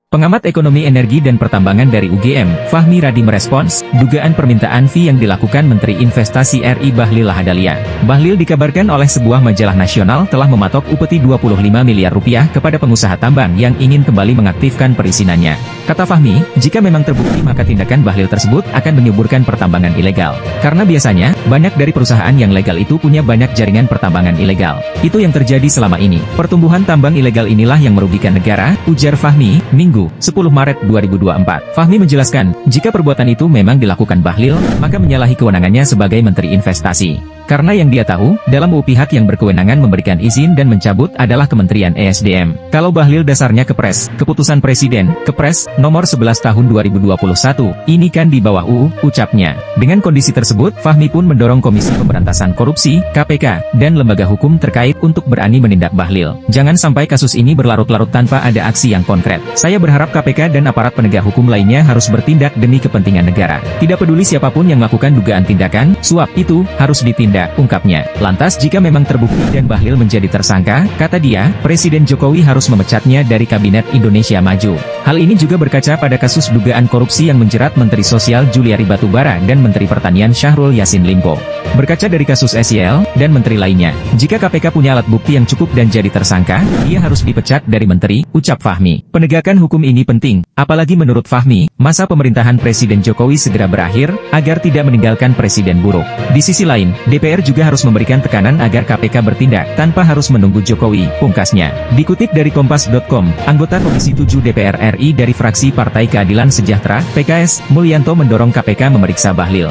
Pengamat ekonomi energi dan pertambangan dari UGM, Fahmi Radi merespons, dugaan permintaan fee yang dilakukan Menteri Investasi RI Bahlil Lahadalia. Bahlil dikabarkan oleh sebuah majalah nasional telah mematok upeti 25 miliar rupiah kepada pengusaha tambang yang ingin kembali mengaktifkan perizinannya. Kata Fahmi, jika memang terbukti maka tindakan Bahlil tersebut akan menyuburkan pertambangan ilegal. Karena biasanya, banyak dari perusahaan yang legal itu punya banyak jaringan pertambangan ilegal. Itu yang terjadi selama ini. Pertumbuhan tambang ilegal inilah yang merugikan negara, ujar Fahmi, Minggu, 10 Maret 2024. Fahmi menjelaskan, jika perbuatan itu memang dilakukan Bahlil, maka menyalahi kewenangannya sebagai Menteri Investasi. Karena yang dia tahu, dalam UU pihak yang berkewenangan memberikan izin dan mencabut adalah Kementerian ESDM. Kalau Bahlil dasarnya Kepres, Keputusan Presiden, Kepres, nomor 11 tahun 2021, ini kan di bawah UU, ucapnya. Dengan kondisi tersebut, Fahmi pun mendorong Komisi Pemberantasan Korupsi, KPK, dan lembaga hukum terkait untuk berani menindak Bahlil. Jangan sampai kasus ini berlarut-larut tanpa ada aksi yang konkret. Saya berharap KPK dan aparat penegak hukum lainnya harus bertindak demi kepentingan negara. Tidak peduli siapapun yang melakukan dugaan tindakan, suap itu, harus ditindak, ungkapnya. Lantas jika memang terbukti dan Bahlil menjadi tersangka, kata dia, Presiden Jokowi harus memecatnya dari Kabinet Indonesia Maju. Hal ini juga berkaca pada kasus dugaan korupsi yang menjerat Menteri Sosial Juliari Batubara dan Menteri Pertanian Syahrul Yassin Limpo. Berkaca dari kasus SYL dan menteri lainnya, jika KPK punya alat bukti yang cukup dan jadi tersangka, dia harus dipecat dari menteri, ucap Fahmi. Penegakan hukum ini penting, apalagi menurut Fahmi, masa pemerintahan Presiden Jokowi segera berakhir, agar tidak meninggalkan presiden buruk. Di sisi lain, DPR juga harus memberikan tekanan agar KPK bertindak, tanpa harus menunggu Jokowi, pungkasnya. Dikutip dari Kompas.com, anggota Komisi 7 DPR RI dari fraksi Partai Keadilan Sejahtera, PKS, Mulyanto mendorong KPK memeriksa Bahlil.